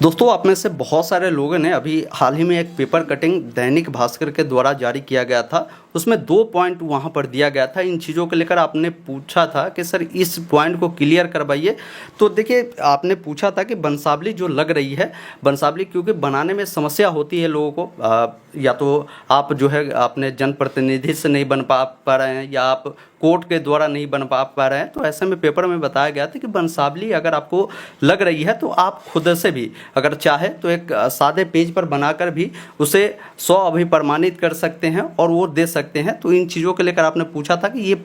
दोस्तों, आप में से बहुत सारे लोगों ने अभी हाल ही में एक पेपर कटिंग दैनिक भास्कर के द्वारा जारी किया गया था। उसमें 2 पॉइंट वहाँ पर दिया गया था। इन चीज़ों को लेकर आपने पूछा था कि सर इस पॉइंट को क्लियर करवाइए। तो देखिए, आपने पूछा था कि वंशावली जो लग रही है, वंशावली क्योंकि बनाने में समस्या होती है लोगों को। या तो आप जो है अपने जनप्रतिनिधि से नहीं बन पा रहे हैं, या आप कोर्ट के द्वारा नहीं बन पा रहे हैं। तो ऐसे में पेपर में बताया गया था कि वंशावली अगर आपको लग रही है तो आप खुद से भी अगर चाहे तो एक सादे पेज पर बनाकर भी उसे 100 अभी प्रमाणित कर सकते हैं और वो दे सकते हैं। तो इन चीज़ों को लेकर आपने पूछा था कि ये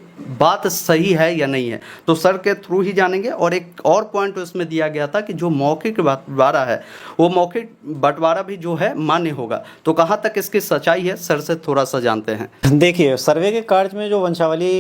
बात सही है या नहीं है, तो सर के थ्रू ही जानेंगे। और एक और पॉइंट उसमें दिया गया था कि जो मौखिक बंटवारा है, वो मौखिक बंटवारा भी जो है मान्य होगा। तो कहाँ तक इसकी सच्चाई है, सर से थोड़ा सा जानते हैं। देखिए, सर्वे के कार्य में जो वंशावली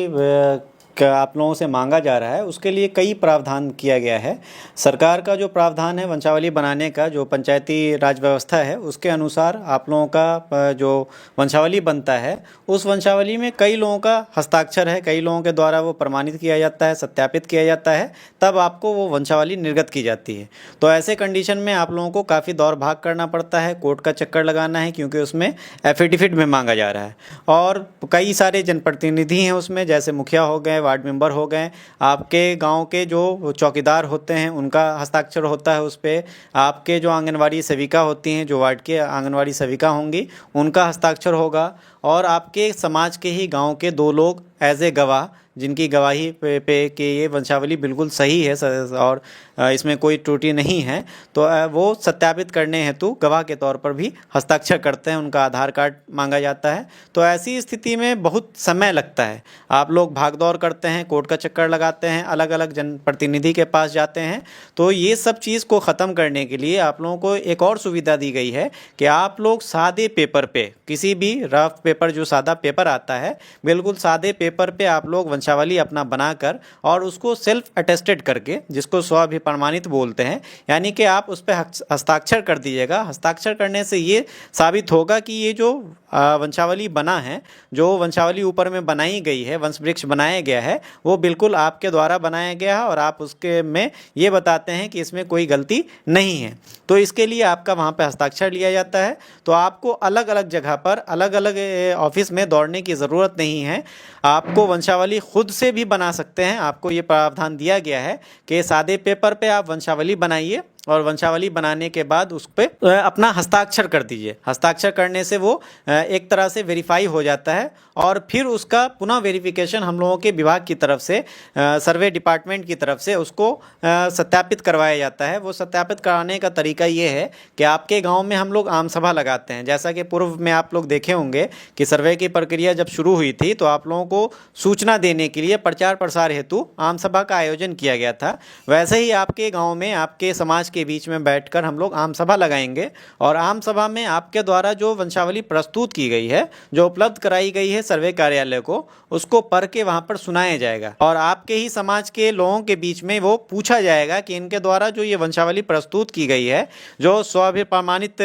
का आप लोगों से मांगा जा रहा है, उसके लिए कई प्रावधान किया गया है। सरकार का जो प्रावधान है वंशावली बनाने का, जो पंचायती राज व्यवस्था है, उसके अनुसार आप लोगों का जो वंशावली बनता है, उस वंशावली में कई लोगों का हस्ताक्षर है, कई लोगों के द्वारा वो प्रमाणित किया जाता है, सत्यापित किया जाता है, तब आपको वो वंशावली निर्गत की जाती है। तो ऐसे कंडीशन में आप लोगों को काफ़ी दौड़ भाग करना पड़ता है, कोर्ट का चक्कर लगाना है, क्योंकि उसमें एफिडेविट में मांगा जा रहा है। और कई सारे जनप्रतिनिधि हैं उसमें, जैसे मुखिया हो गए, वार्ड मेंबर हो गए, आपके गांव के जो चौकीदार होते हैं उनका हस्ताक्षर होता है उस पर, आपके जो आंगनवाड़ी सेविका होती हैं, जो वार्ड के आंगनवाड़ी सेविका होंगी, उनका हस्ताक्षर होगा। और आपके समाज के ही गांव के 2 लोग एज ए गवाह, जिनकी गवाही पे कि ये वंशावली बिल्कुल सही है और इसमें कोई त्रुटि नहीं है, तो वो सत्यापित करने हेतु गवाह के तौर पर भी हस्ताक्षर करते हैं, उनका आधार कार्ड मांगा जाता है। तो ऐसी स्थिति में बहुत समय लगता है, आप लोग भाग दौड़ करते हैं, कोर्ट का चक्कर लगाते हैं, अलग अलग जनप्रतिनिधि के पास जाते हैं। तो ये सब चीज़ को ख़त्म करने के लिए आप लोगों को एक और सुविधा दी गई है कि आप लोग सादे पेपर पे, किसी भी रफ पेपर, जो सादा पेपर आता है, बिल्कुल सादे पेपर पे आप लोग वंशावली अपना बनाकर और उसको सेल्फ अटेस्टेड करके, जिसको स्व प्रमाणित बोलते हैं, यानी कि आप उस पर हस्ताक्षर कर दीजिएगा। हस्ताक्षर करने से ये साबित होगा कि ये जो वंशावली बना है, जो वंशावली ऊपर में बनाई गई है, वंश वृक्ष बनाया गया है, वो बिल्कुल आपके द्वारा बनाया गया है और आप उसके में ये बताते हैं कि इसमें कोई गलती नहीं है। तो इसके लिए आपका वहाँ पे हस्ताक्षर लिया जाता है। तो आपको अलग अलग जगह पर, अलग अलग ऑफिस में दौड़ने की ज़रूरत नहीं है। आपको वंशावली खुद से भी बना सकते हैं। आपको ये प्रावधान दिया गया है कि सादे पेपर पे आप वंशावली बनाइए और वंशावली बनाने के बाद उस पर अपना हस्ताक्षर कर दीजिए। हस्ताक्षर करने से वो एक तरह से वेरीफाई हो जाता है और फिर उसका पुनः वेरिफिकेशन हम लोगों के विभाग की तरफ से, सर्वे डिपार्टमेंट की तरफ से उसको सत्यापित करवाया जाता है। वो सत्यापित कराने का तरीका ये है कि आपके गांव में हम लोग आम सभा लगाते हैं। जैसा कि पूर्व में आप लोग देखे होंगे कि सर्वे की प्रक्रिया जब शुरू हुई थी तो आप लोगों को सूचना देने के लिए प्रचार प्रसार हेतु आम सभा का आयोजन किया गया था। वैसे ही आपके गाँव में, आपके समाज के बीच में बैठकर हम लोग आम सभा लगाएंगे और आम सभा में आपके द्वारा जो वंशावली प्रस्तुत की गई है, जो उपलब्ध कराई गई है सर्वे कार्यालय को, उसको पढ़ के वहां पर सुनाया जाएगा और आपके ही समाज के लोगों के बीच में वो पूछा जाएगा कि इनके द्वारा जो ये वंशावली प्रस्तुत की गई है, जो स्वाभिप्रमाणित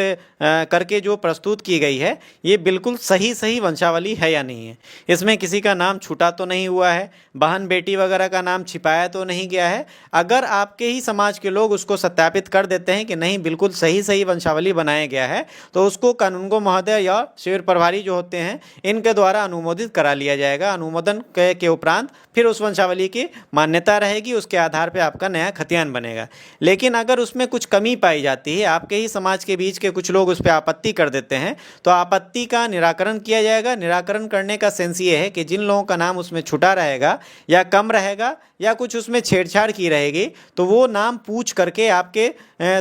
करके जो प्रस्तुत की गई है, ये बिल्कुल सही वंशावली है या नहीं है। इसमें किसी का नाम छूटा तो नहीं हुआ है, बहन बेटी वगैरह का नाम छिपाया तो नहीं गया है। अगर आपके ही समाज के लोग उसको सत्यापित कर देते हैं कि नहीं, बिल्कुल सही वंशावली बनाया गया है, तो उसको कानूनगो महोदय या शिविर प्रभारी जो होते हैं, इनके द्वारा अनुमोदित करा लिया जाएगा। अनुमोदन के उपरांत फिर उस वंशावली की मान्यता रहेगी, उसके आधार पर आपका नया खतियान बनेगा। लेकिन अगर उसमें कुछ कमी पाई जाती है, आपके ही समाज के बीच के कुछ लोग उस पर आपत्ति कर देते हैं, तो आपत्ति का निराकरण किया जाएगा। निराकरण करने का सेंस ये है कि जिन लोगों का नाम उसमें छुटा रहेगा या कम रहेगा या कुछ उसमें छेड़छाड़ की रहेगी, तो वो नाम पूछ करके आपके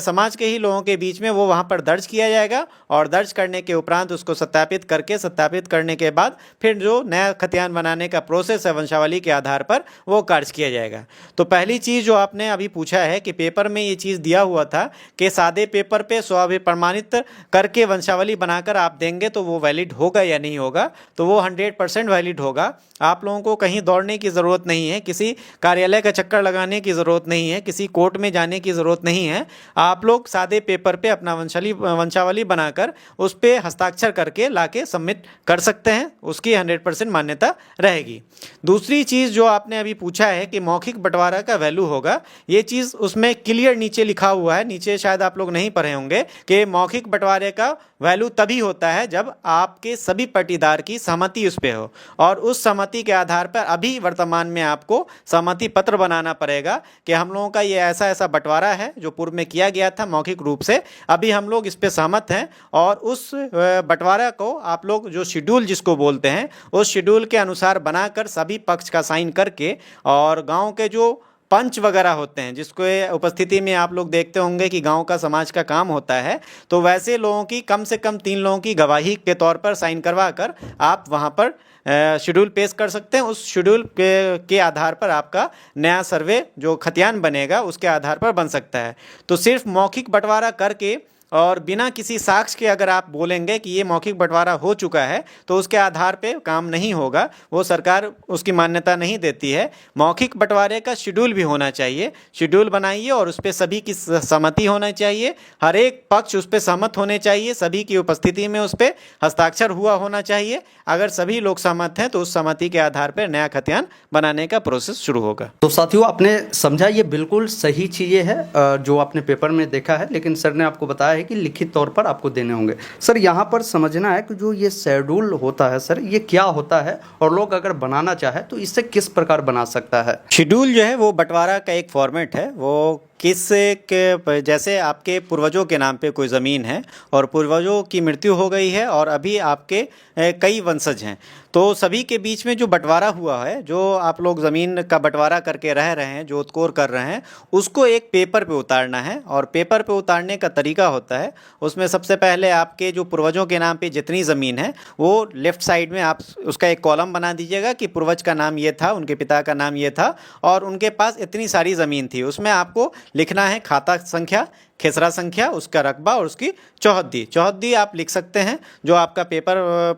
समाज के ही लोगों के बीच में वो वहाँ पर दर्ज किया जाएगा और दर्ज करने के उपरांत उसको सत्यापित करने के बाद फिर जो नया खतियान बनाने का प्रोसेस है वंशावली के आधार पर, वो कार्य किया जाएगा। तो पहली चीज़ जो आपने अभी पूछा है कि पेपर में ये चीज़ दिया हुआ था कि सादे पेपर पे स्वाभिप्रमाणित करके वंशावली बनाकर आप देंगे तो वो वैलिड होगा या नहीं होगा, तो वो 100% वैलिड होगा। आप लोगों को कहीं दौड़ने की ज़रूरत नहीं है, किसी कार्यालय का चक्कर लगाने की ज़रूरत नहीं है, किसी कोर्ट में जाने की ज़रूरत नहीं है। हैं, आप लोग सादे पेपर पे अपना वंशावली बनाकर उस पर हस्ताक्षर करके लाके सबमिट कर सकते हैं, उसकी 100% मान्यता रहेगी। दूसरी चीज़ जो आपने अभी पूछा है कि मौखिक बंटवारा का वैल्यू होगा, ये चीज़ उसमें क्लियर नीचे लिखा हुआ है, नीचे शायद आप लोग नहीं पढ़े होंगे कि मौखिक बंटवारे का वैल्यू तभी होता है जब आपके सभी पाटीदार की सहमति उस पर हो, और उस सहमति के आधार पर अभी वर्तमान में आपको सहमति पत्र बनाना पड़ेगा कि हम लोगों का ये ऐसा ऐसा बंटवारा है जो पूर्व में किया गया था मौखिक रूप से, अभी हम लोग इस पे सहमत हैं, और उस बंटवारा को आप लोग जो शेड्यूल जिसको बोलते हैं उस शेड्यूल के अनुसार बनाकर सभी पक्ष का साइन करके, और गाँव के जो पंच वगैरह होते हैं जिसको उपस्थिति में आप लोग देखते होंगे कि गांव का समाज का काम होता है, तो वैसे लोगों की कम से कम 3 लोगों की गवाही के तौर पर साइन करवा कर आप वहां पर शेड्यूल पेश कर सकते हैं। उस शेड्यूल के आधार पर आपका नया सर्वे जो खतियान बनेगा उसके आधार पर बन सकता है। तो सिर्फ मौखिक बंटवारा करके और बिना किसी साक्ष्य के अगर आप बोलेंगे कि ये मौखिक बंटवारा हो चुका है तो उसके आधार पे काम नहीं होगा, वो सरकार उसकी मान्यता नहीं देती है। मौखिक बंटवारे का शेड्यूल भी होना चाहिए, शेड्यूल बनाइए और उस पर सभी की सहमति होना चाहिए, हर एक पक्ष उस पर सहमत होने चाहिए, सभी की उपस्थिति में उस पर हस्ताक्षर हुआ होना चाहिए। अगर सभी लोग सहमत हैं तो उस सहमति के आधार पर नया खतियान बनाने का प्रोसेस शुरू होगा। तो साथियों, आपने समझा, ये बिल्कुल सही चीज़ें हैं जो आपने पेपर में देखा है, लेकिन सर ने आपको बताया है कि लिखित तौर पर आपको देने होंगे। सर यहाँ पर समझना है कि जो ये शेड्यूल होता है सर, ये क्या होता है और लोग अगर बनाना चाहे तो इससे किस प्रकार बना सकता है? शेड्यूल जो है वो बंटवारा का एक फॉर्मेट है, वो किस के जैसे आपके पूर्वजों के नाम पे कोई ज़मीन है और पूर्वजों की मृत्यु हो गई है और अभी आपके कई वंशज हैं, तो सभी के बीच में जो बंटवारा हुआ है, जो आप लोग ज़मीन का बंटवारा करके रह रहे हैं, जो उत्कोर कर रहे हैं, उसको एक पेपर पे उतारना है। और पेपर पे उतारने का तरीका होता है, उसमें सबसे पहले आपके जो पूर्वजों के नाम पे जितनी ज़मीन है वो लेफ़्ट साइड में आप उसका एक कॉलम बना दीजिएगा कि पूर्वज का नाम ये था, उनके पिता का नाम ये था और उनके पास इतनी सारी ज़मीन थी। उसमें आपको लिखना है खाता संख्या, खेसरा संख्या, उसका रकबा और उसकी चौहद्दी आप लिख सकते हैं, जो आपका पेपर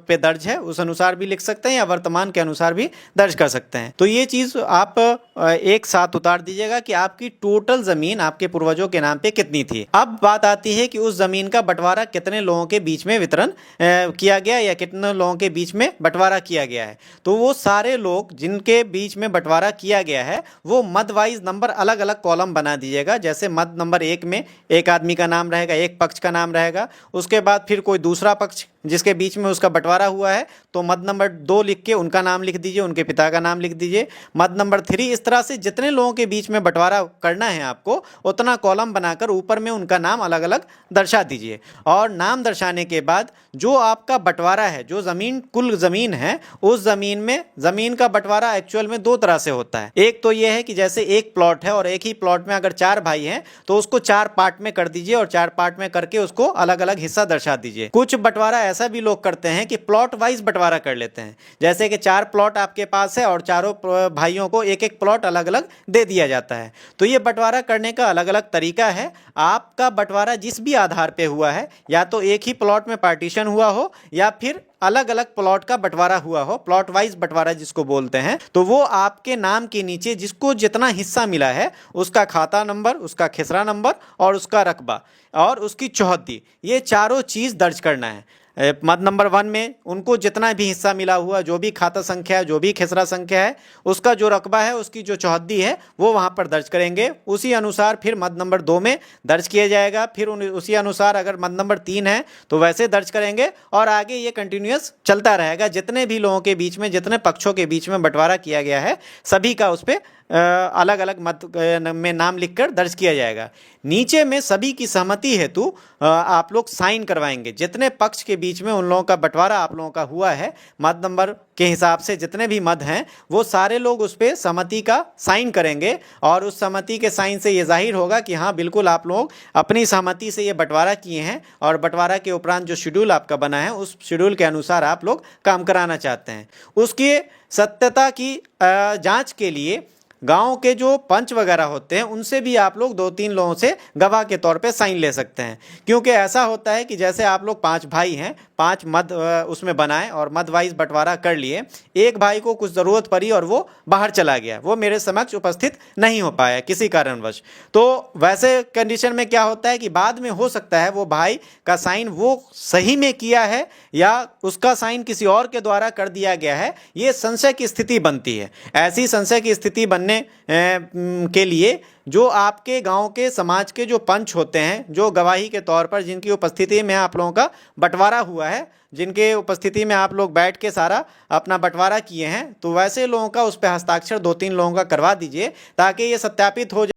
पे दर्ज है उस अनुसार भी लिख सकते हैं या वर्तमान के अनुसार भी दर्ज कर सकते हैं। तो ये चीज़ आप एक साथ उतार दीजिएगा कि आपकी टोटल ज़मीन आपके पूर्वजों के नाम पे कितनी थी। अब बात आती है कि उस ज़मीन का बंटवारा कितने लोगों के बीच में वितरण किया गया या कितने लोगों के बीच में बंटवारा किया गया है। तो वो सारे लोग जिनके बीच में बंटवारा किया गया है वो मद वाइज नंबर अलग अलग कॉलम बना दीजिएगा। जैसे मद नंबर 1 में एक आदमी का नाम रहेगा, एक पक्ष का नाम रहेगा, उसके बाद फिर कोई दूसरा पक्ष जिसके बीच में उसका बंटवारा हुआ है तो मद नंबर 2 लिख के उनका नाम लिख दीजिए, उनके पिता का नाम लिख दीजिए, मद नंबर 3। इस तरह से जितने लोगों के बीच में बंटवारा करना है आपको उतना कॉलम बनाकर ऊपर में उनका नाम अलग अलग दर्शा दीजिए। और नाम दर्शाने के बाद जो आपका बंटवारा है, जो ज़मीन कुल ज़मीन है, उस ज़मीन में ज़मीन का बंटवारा एक्चुअल में 2 तरह से होता है। एक तो ये है कि जैसे एक प्लॉट है और एक ही प्लॉट में अगर 4 भाई हैं तो उसको 4 पार्ट में कर दीजिए और 4 पार्ट में करके उसको अलग अलग हिस्सा दर्शा दीजिए। कुछ बंटवारा ऐसा भी लोग करते हैं कि प्लॉट वाइज बंटवारा कर लेते हैं, जैसे कि 4 प्लॉट आपके पास है और चारों भाइयों को एक एक प्लॉट अलग अलग दे दिया जाता है। तो ये बंटवारा करने का अलग अलग तरीका है। आपका बंटवारा जिस भी आधार पे हुआ है, या तो एक ही प्लॉट में पार्टीशन हुआ हो या फिर अलग अलग प्लॉट का बंटवारा हुआ हो, प्लॉट वाइज बंटवारा जिसको बोलते हैं, तो वो आपके नाम के नीचे जिसको जितना हिस्सा मिला है उसका खाता नंबर, उसका खेसरा नंबर और उसका रकबा और उसकी चौहद्दी, ये चारों चीज़ दर्ज करना है। मद नंबर 1 में उनको जितना भी हिस्सा मिला हुआ, जो भी खाता संख्या है, जो भी खेसरा संख्या है, उसका जो रकबा है, उसकी जो चौहद्दी है वो वहाँ पर दर्ज करेंगे। उसी अनुसार फिर मद नंबर 2 में दर्ज किया जाएगा, फिर उसी अनुसार अगर मद नंबर 3 है तो वैसे दर्ज करेंगे और आगे ये कंटिन्यूअस चलता रहेगा। जितने भी लोगों के बीच में, जितने पक्षों के बीच में बंटवारा किया गया है सभी का उस पर अलग अलग मत में नाम लिखकर दर्ज किया जाएगा। नीचे में सभी की सहमति हेतु आप लोग साइन करवाएंगे। जितने पक्ष के बीच में उन लोगों का बंटवारा आप लोगों का हुआ है, मद नंबर के हिसाब से जितने भी मद हैं वो सारे लोग उस पर सहमति का साइन करेंगे और उस सहमति के साइन से ये जाहिर होगा कि हाँ बिल्कुल आप लोग अपनी सहमति से ये बंटवारा किए हैं और बंटवारा के उपरांत जो शेड्यूल आपका बना है उस शेड्यूल के अनुसार आप लोग काम कराना चाहते हैं। उसकी सत्यता की जाँच के लिए गांव के जो पंच वगैरह होते हैं उनसे भी आप लोग 2-3 लोगों से गवाह के तौर पे साइन ले सकते हैं। क्योंकि ऐसा होता है कि जैसे आप लोग 5 भाई हैं, 5 मद उसमें बनाए और मद वाइज बंटवारा कर लिए। एक भाई को कुछ ज़रूरत पड़ी और वो बाहर चला गया, वो मेरे समक्ष उपस्थित नहीं हो पाया किसी कारणवश। तो वैसे कंडीशन में क्या होता है कि बाद में हो सकता है वो भाई का साइन वो सही में किया है या उसका साइन किसी और के द्वारा कर दिया गया है, ये संशय की स्थिति बनती है। ऐसी संशय की स्थिति बनने के लिए जो आपके गांव के समाज के जो पंच होते हैं, जो गवाही के तौर पर जिनकी उपस्थिति में आप लोगों का बंटवारा हुआ है, जिनके उपस्थिति में आप लोग बैठ के सारा अपना बंटवारा किए हैं, तो वैसे लोगों का उस पर हस्ताक्षर 2-3 लोगों का करवा दीजिए ताकि ये सत्यापित हो जाए